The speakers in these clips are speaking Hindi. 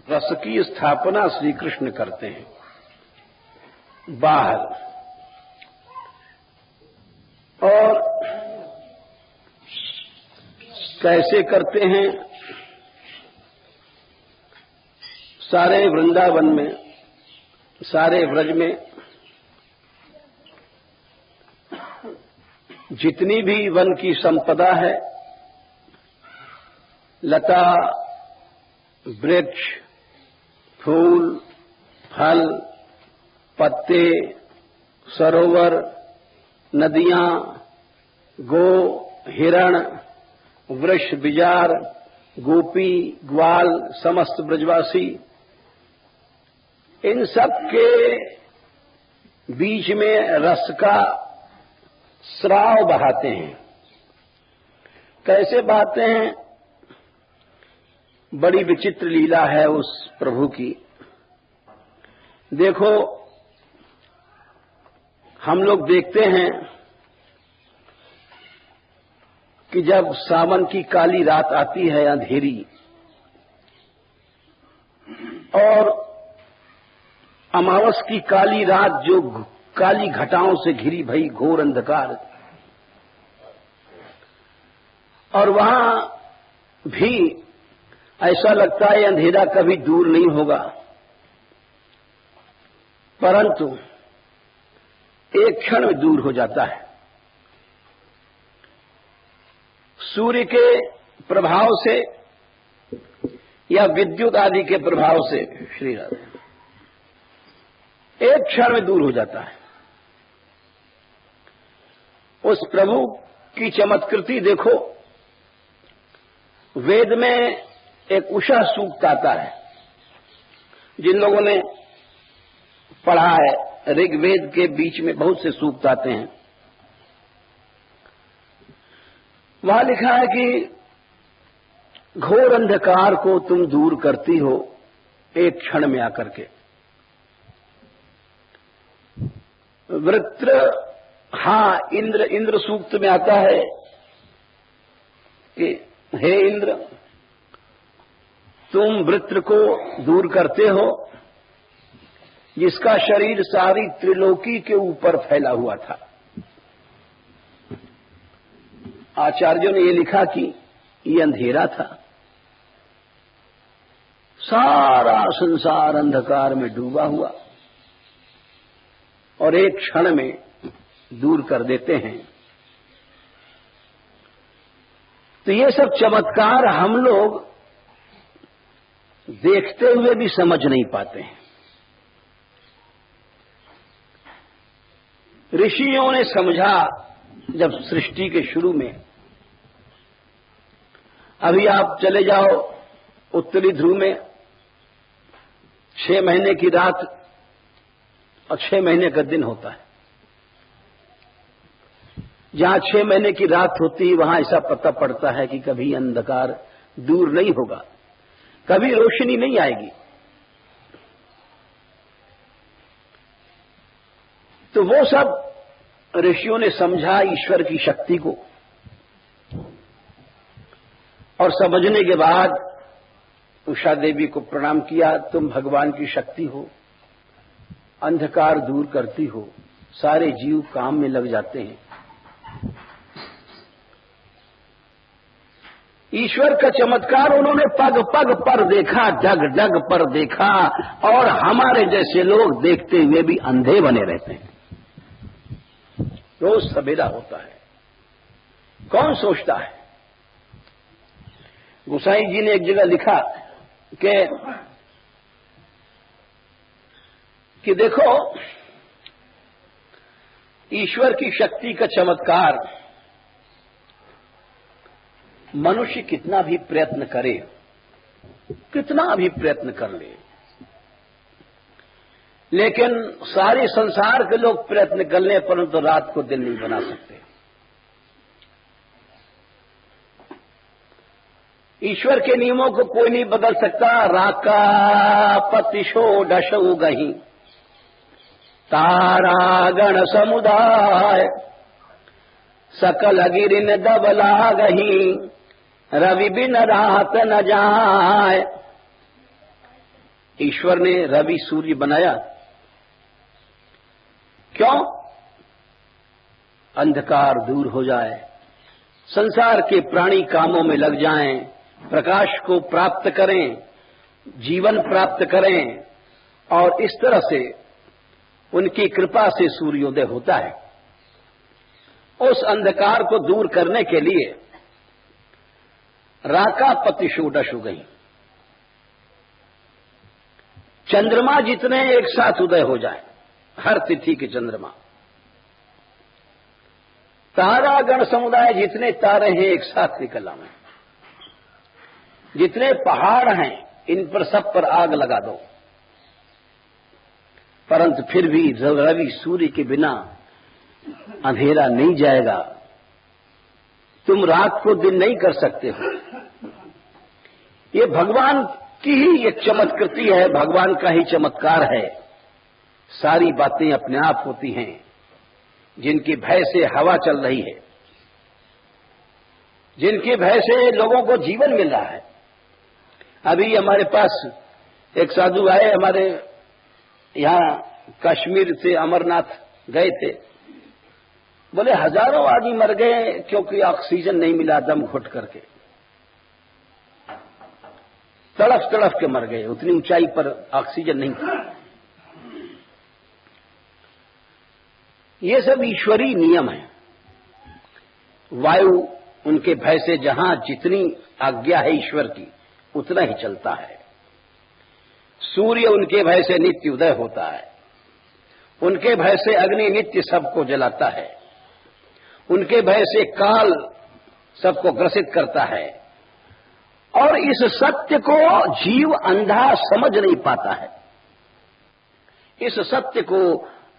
रस की स्थापना श्री कृष्ण करते हैं बाहर, और कैसे करते हैं? सारे वृंदावन में, सारे व्रज में जितनी भी वन की संपदा है, लता, वृक्ष, फूल, फल, पत्ते, सरोवर, नदियां, गो, हिरण, वृष, बिजार, गोपी, ग्वाल, समस्त ब्रजवासी, इन सब के बीच में रस का स्राव बहाते हैं। कैसे बहाते हैं? बड़ी विचित्र लीला है उस प्रभु की। देखो, हम लोग देखते हैं कि जब सावन की काली रात आती है, अंधेरी, और अमावस की काली रात जो काली घटाओं से घिरी भई घोर अंधकार, और वहां भी ऐसा लगता है अंधेरा कभी दूर नहीं होगा, परंतु एक क्षण में दूर हो जाता है। सूर्य के प्रभाव से या विद्युत आदि के प्रभाव से, श्री राधे, एक क्षण में दूर हो जाता है। उस प्रभु की चमत्कृति देखो। वेद में एक उषा सूक्त आता है। जिन लोगों ने पढ़ा है, ऋग्वेद के बीच में बहुत से सूक्त आते हैं। वहां लिखा है कि घोर अंधकार को तुम दूर करती हो एक क्षण में आकर के। वृत्र, इंद्र सूक्त में आता है कि हे इंद्र, तुम वृत्र को दूर करते हो जिसका शरीर सारी त्रिलोकी के ऊपर फैला हुआ था। आचार्यों ने ये लिखा कि ये अंधेरा था, सारा संसार अंधकार में डूबा हुआ, और एक क्षण में दूर कर देते हैं। तो ये सब चमत्कार हम लोग देखते हुए भी समझ नहीं पाते हैं। ऋषियों ने समझा जब सृष्टि के शुरू में। अभी आप चले जाओ उत्तरी ध्रुव में, 6 महीने की रात और 6 महीने का दिन होता है। जहां 6 महीने की रात होती है वहां ऐसा पता पड़ता है कि कभी अंधकार दूर नहीं होगा, कभी रोशनी नहीं आएगी। तो वो सब ऋषियों ने समझा ईश्वर की शक्ति को, और समझने के बाद उषा देवी को प्रणाम किया। तुम भगवान की शक्ति हो, अंधकार दूर करती हो, सारे जीव काम में लग जाते हैं। ईश्वर का चमत्कार उन्होंने पग पग पर देखा, डग डग पर देखा, और हमारे जैसे लोग देखते हुए भी अंधे बने रहते हैं। रोज सवेरा होता है, कौन सोचता है? गोसाई जी ने एक जगह लिखा कि देखो, ईश्वर की शक्ति का चमत्कार मनुष्य कितना भी प्रयत्न करे, कितना भी प्रयत्न कर ले, लेकिन सारे संसार के लोग प्रयत्न कर लें परंतु रात को दिन नहीं बना सकते। ईश्वर के नियमों को कोई नहीं बदल सकता। राका पतिशो डशौ गही, तारागण समुदाय, सकल गिरिन दबला गही, रवि बिन रात न जाए। ईश्वर ने रवि सूर्य बनाया क्यों? अंधकार दूर हो जाए, संसार के प्राणी कामों में लग जाएं, प्रकाश को प्राप्त करें, जीवन प्राप्त करें, और इस तरह से उनकी कृपा से सूर्योदय होता है। उस अंधकार को दूर करने के लिए राका पति षोडश हो गई। चंद्रमा जितने एक साथ उदय हो जाए, हर तिथि के चंद्रमा, तारागण समुदाय जितने तारे हैं एक साथ निकल आए, जितने पहाड़ हैं इन पर सब पर आग लगा दो, परंतु फिर भी रवि सूर्य के बिना अंधेरा नहीं जाएगा। तुम रात को दिन नहीं कर सकते हो। ये भगवान की ही एक चमत्कृति है, भगवान का ही चमत्कार है। सारी बातें अपने आप होती हैं। जिनके भय से हवा चल रही है, जिनके भय से लोगों को जीवन मिल रहा है। अभी हमारे पास एक साधु आए, हमारे यहां कश्मीर से अमरनाथ गए थे। बोले हजारों आदमी मर गए क्योंकि ऑक्सीजन नहीं मिला, दम घुट करके तड़फ तड़फ के मर गए। उतनी ऊंचाई पर ऑक्सीजन नहीं था। ये सब ईश्वरीय नियम है। वायु उनके भय से जहां जितनी आज्ञा है ईश्वर की उतना ही चलता है। सूर्य उनके भय से नित्य उदय होता है। उनके भय से अग्नि नित्य सबको जलाता है। उनके भय से काल सबको ग्रसित करता है। और इस सत्य को जीव अंधा समझ नहीं पाता है। इस सत्य को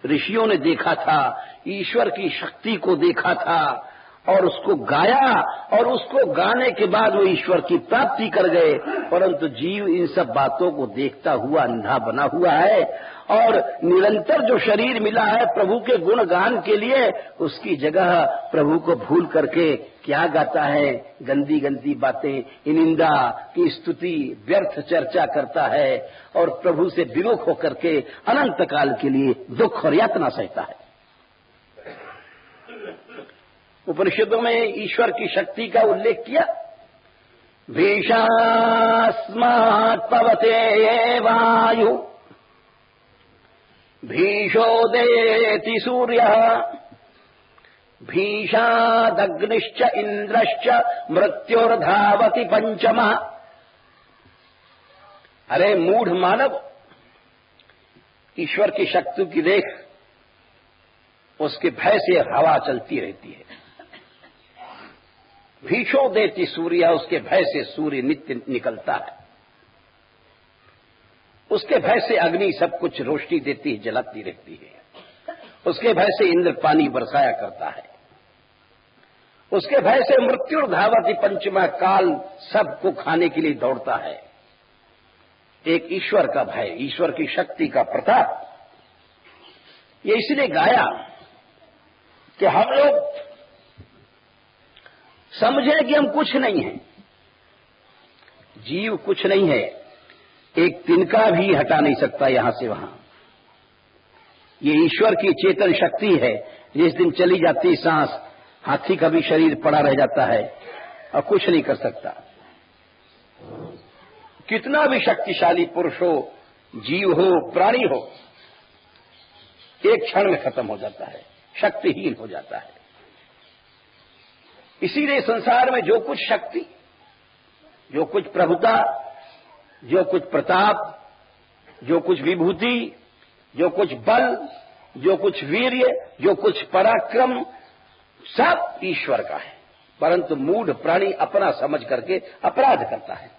ऋषियों ने देखा था, ईश्वर की शक्ति को देखा था और उसको गाया, और उसको गाने के बाद वो ईश्वर की प्राप्ति कर गए। परंतु जीव इन सब बातों को देखता हुआ अंधा बना हुआ है और निरंतर जो शरीर मिला है प्रभु के गुण गान के लिए, उसकी जगह प्रभु को भूल करके क्या गाता है? गंदी गंदी बातें, निंदा की स्तुति, व्यर्थ चर्चा करता है और प्रभु से विमुख होकर के अनंत काल के लिए दुख और यातना सहता है। उपनिषदों में ईश्वर की शक्ति का उल्लेख किया। भीषास्मात् पवते वायु भीषोदेति सूर्यः भीषादग्निश्च इंद्रश्च मृत्युर्धावति पंचमः। अरे मूढ़ मानव, ईश्वर की शक्ति की देख, उसके भय से हवा चलती रहती है। भीषोदेति सूर्य, उसके भय से सूर्य नित्य निकलता है। उसके भय से अग्नि सब कुछ रोशनी देती है, जलाती रहती है। उसके भय से इंद्र पानी बरसाया करता है। उसके भय से मृत्यु धावति पंचमा, काल सबको खाने के लिए दौड़ता है। एक ईश्वर का भय, ईश्वर की शक्ति का प्रताप। ये इसलिए गाया कि हम लोग समझें कि हम कुछ नहीं हैं। जीव कुछ नहीं है, एक तिनका भी हटा नहीं सकता यहां से वहां। ये ईश्वर की चेतन शक्ति है। जिस दिन चली जाती सांस, हाथी का भी शरीर पड़ा रह जाता है और कुछ नहीं कर सकता। कितना भी शक्तिशाली पुरुष हो, जीव हो, प्राणी हो, एक क्षण में खत्म हो जाता है, शक्तिहीन हो जाता है। इसीलिए संसार में जो कुछ शक्ति, जो कुछ प्रभुता, जो कुछ प्रताप, जो कुछ विभूति, जो कुछ बल, जो कुछ वीर्य, जो कुछ पराक्रम, सब ईश्वर का है। परंतु मूढ़ प्राणी अपना समझ करके अपराध करता है।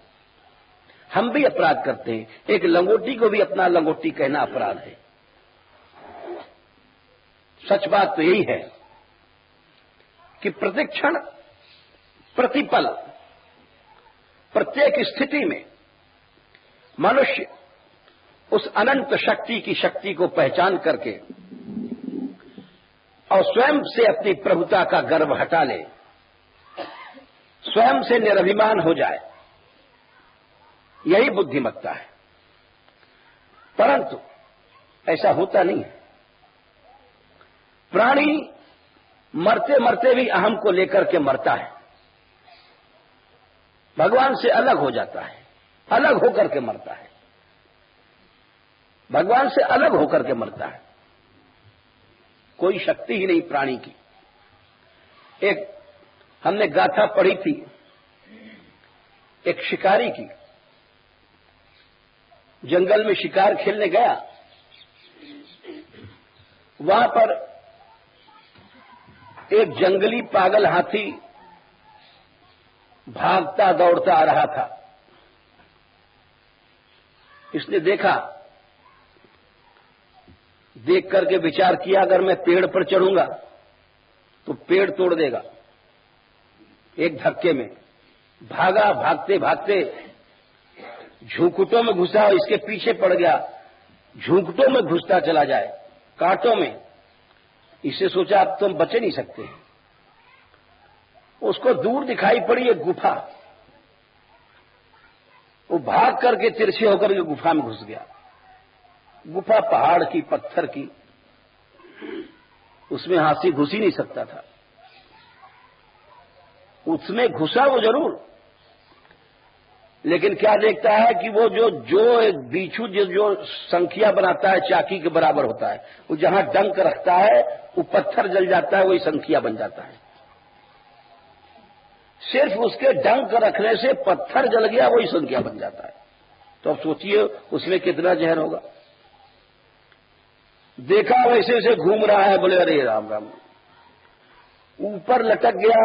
हम भी अपराध करते हैं। एक लंगोटी को भी अपना लंगोटी कहना अपराध है। सच बात तो यही है कि प्रतिक्षण, प्रतिपल, प्रत्येक स्थिति में मनुष्य उस अनंत शक्ति की शक्ति को पहचान करके और स्वयं से अपनी प्रभुता का गर्व हटा ले, स्वयं से निरभिमान हो जाए, यही बुद्धिमत्ता है। परंतु ऐसा होता नहीं है। प्राणी मरते मरते भी अहम को लेकर के मरता है, भगवान से अलग हो जाता है, अलग होकर के मरता है, भगवान से अलग होकर के मरता है। कोई शक्ति ही नहीं प्राणी की। एक हमने गाथा पढ़ी थी एक शिकारी की, जंगल में शिकार खेलने गया, वहां पर एक जंगली पागल हाथी भागता दौड़ता आ रहा था। इसने देखा, देख करके विचार किया अगर मैं पेड़ पर चढ़ूंगा तो पेड़ तोड़ देगा। एक धक्के में भागा, भागते भागते झुंकुटों में घुसा, इसके पीछे पड़ गया, झुंकुटों में घुसता चला जाए, कांटों में। इसे सोचा अब तुम बचे नहीं सकते। उसको दूर दिखाई पड़ी एक गुफा, वो भाग करके तिरछे होकर के गुफा में घुस गया। गुफा पहाड़ की, पत्थर की, उसमें हाथी घुस ही नहीं सकता था। उसमें घुसा वो जरूर, लेकिन क्या देखता है कि वो जो एक बिच्छू जो संख्या बनाता है चाकी के बराबर होता है, वो जहां डंक रखता है वो पत्थर जल जाता है, वही संख्या बन जाता है। सिर्फ उसके डंक रखने से पत्थर जल गया, वही संख्या बन जाता है। तो अब सोचिए उसमें कितना जहर होगा। देखा वैसे से घूम रहा है, बोले अरे राम राम। ऊपर लटक गया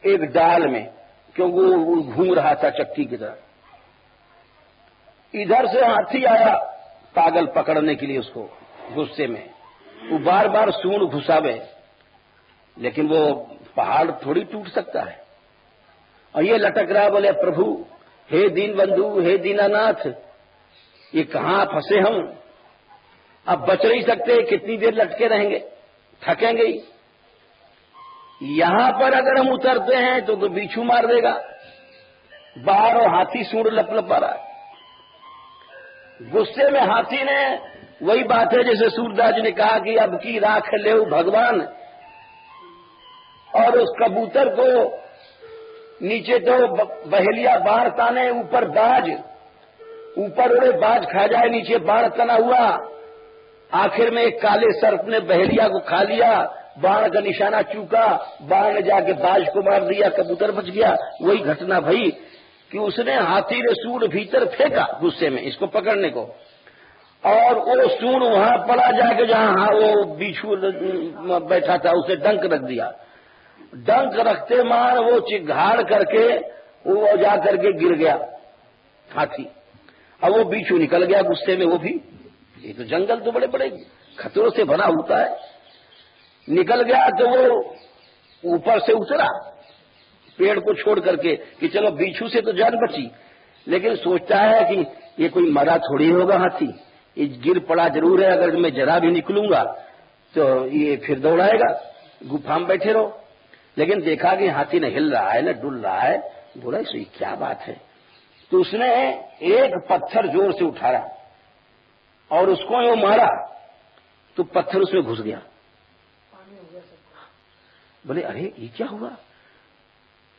एक डाल में, क्योंकि वो घूम रहा था चक्की की तरह। इधर से हाथी आया पागल पकड़ने के लिए उसको, गुस्से में। वो बार बार सूंड घुसावे, लेकिन वो पहाड़ थोड़ी टूट सकता है। और ये लटक रहा, बोले प्रभु हे दीन बंधु, हे दीनानाथ, ये कहां फंसे हम, अब बच नहीं सकते, कितनी देर लटके रहेंगे, थकेंगे ही। यहां पर अगर हम उतरते हैं तो बिच्छू मार देगा बाहर, और हाथी सूंड लपलपा रहा है। गुस्से में हाथी ने, वही बात है जैसे सूरदास जी ने कहा कि अब की राख ले भगवान, और उस कबूतर को नीचे तो बहेलिया बाण ताने, ऊपर बाज, ऊपर उड़े बाज खा जाए, नीचे बाण तना हुआ। आखिर में एक काले सर्प ने बहेलिया को खा लिया, बाण का निशाना चूका, बाण ने जाके बाज को मार दिया, कबूतर बच गया। वही घटना भई कि उसने, हाथी ने सूंड भीतर फेंका गुस्से में इसको पकड़ने को, और वो सूंड वहां पड़ा जाके जहां वो बिच्छू बैठा था, उसे डंक रख दिया। डंक रखते मार वो चिघाड़ करके वो जा करके गिर गया हाथी। अब वो बिच्छू निकल गया गुस्से में, वो भी, ये तो जंगल तो बड़े बड़े खतरों से भरा होता है, निकल गया। तो वो ऊपर से उतरा पेड़ को छोड़ करके कि चलो बिच्छू से तो जान बची, लेकिन सोचता है कि ये कोई मरा थोड़ी होगा हाथी, ये गिर पड़ा जरूर है, अगर मैं जरा भी निकलूंगा तो ये फिर दौड़ाएगा। गुफा में बैठे रहो। लेकिन देखा कि हाथी न हिल रहा है, न डुल रहा है। बोला ये क्या बात है। तो उसने एक पत्थर जोर से उठाया और उसको यो मारा, तो पत्थर उसमें घुस गया। बोले अरे ये क्या हुआ।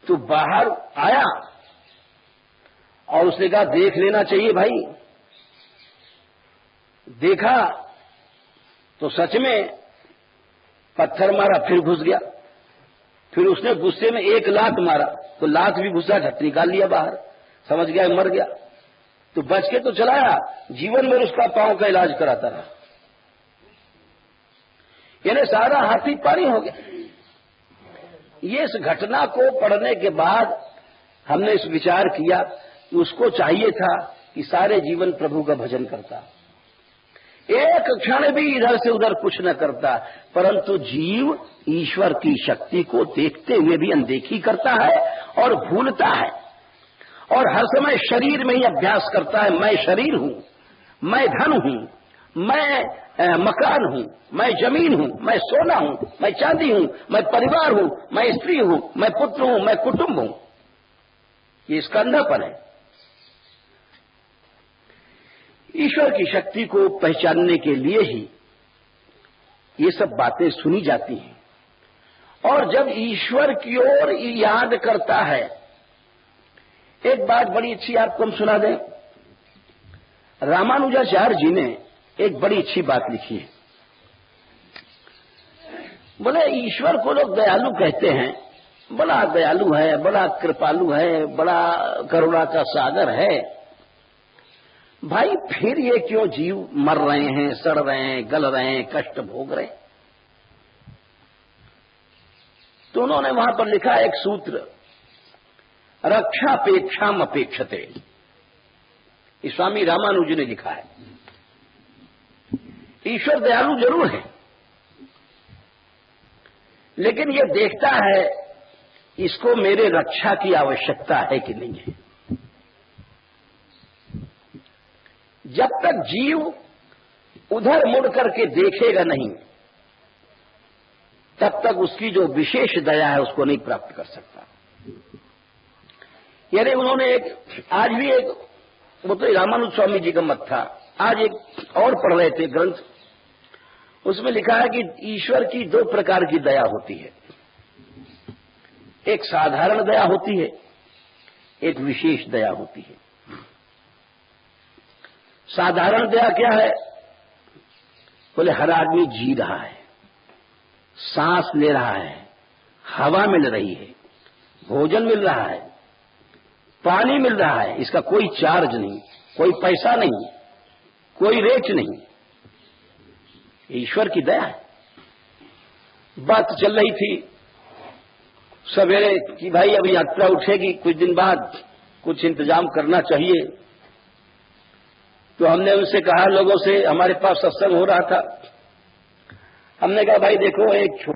तो बाहर आया और उसने कहा देख लेना चाहिए भाई। देखा तो सच में पत्थर मारा, फिर घुस गया। फिर उसने गुस्से में एक लात मारा, तो लात भी घुसा, झट निकाल लिया बाहर, समझ गया मर गया। तो बच के तो चलाया, जीवन में उसका पांव का इलाज कराता रहा। यानी सारा हाथी पानी हो गया। ये इस घटना को पढ़ने के बाद हमने इस विचार किया कि उसको चाहिए था कि सारे जीवन प्रभु का भजन करता, एक क्षण भी इधर से उधर कुछ न करता, परंतु जीव ईश्वर की शक्ति को देखते हुए भी अनदेखी करता है और भूलता है, और हर समय शरीर में ही अभ्यास करता है। मैं शरीर हूं, मैं धन हूं, मैं मकान हूं, मैं जमीन हूं, मैं सोना हूं, मैं चांदी हूं, मैं परिवार हूं, मैं स्त्री हूं, मैं पुत्र हूं, मैं कुटुंब हूं। ये इसका अंधापन है। ईश्वर की शक्ति को पहचानने के लिए ही ये सब बातें सुनी जाती हैं। और जब ईश्वर की ओर याद करता है, एक बात बड़ी अच्छी आपको हम सुना दें। रामानुजाचार्य जी ने एक बड़ी अच्छी बात लिखी है। बोले ईश्वर को लोग दयालु कहते हैं, बड़ा दयालु है, बड़ा कृपालु है, बड़ा करुणा का सागर है। भाई फिर ये क्यों जीव मर रहे हैं, सड़ रहे हैं, गल रहे हैं, कष्ट भोग रहे हैं? तो उन्होंने वहां पर लिखा एक सूत्र, रक्षापेक्षाम अपेक्षते। स्वामी रामानुज ने लिखा है, ईश्वर दयालु जरूर है, लेकिन ये देखता है इसको मेरे रक्षा की आवश्यकता है कि नहीं है। जब तक जीव उधर मुड़ करके देखेगा नहीं, तब तक उसकी जो विशेष दया है उसको नहीं प्राप्त कर सकता। यानी उन्होंने आज भी एक, वो तो रामानुज स्वामी जी का मत था, आज एक और पढ़ रहे थे ग्रंथ, उसमें लिखा है कि ईश्वर की दो प्रकार की दया होती है। एक साधारण दया होती है, एक विशेष दया होती है। साधारण दया क्या है? बोले हर आदमी जी रहा है, सांस ले रहा है, हवा मिल रही है, भोजन मिल रहा है, पानी मिल रहा है, इसका कोई चार्ज नहीं, कोई पैसा नहीं, कोई रेट नहीं। ईश्वर की दया है। बात चल रही थी सवेरे कि भाई अब यात्रा उठेगी कुछ दिन बाद, कुछ इंतजाम करना चाहिए। तो हमने उनसे कहा, लोगों से, हमारे पास सत्संग हो रहा था, हमने कहा भाई देखो, एक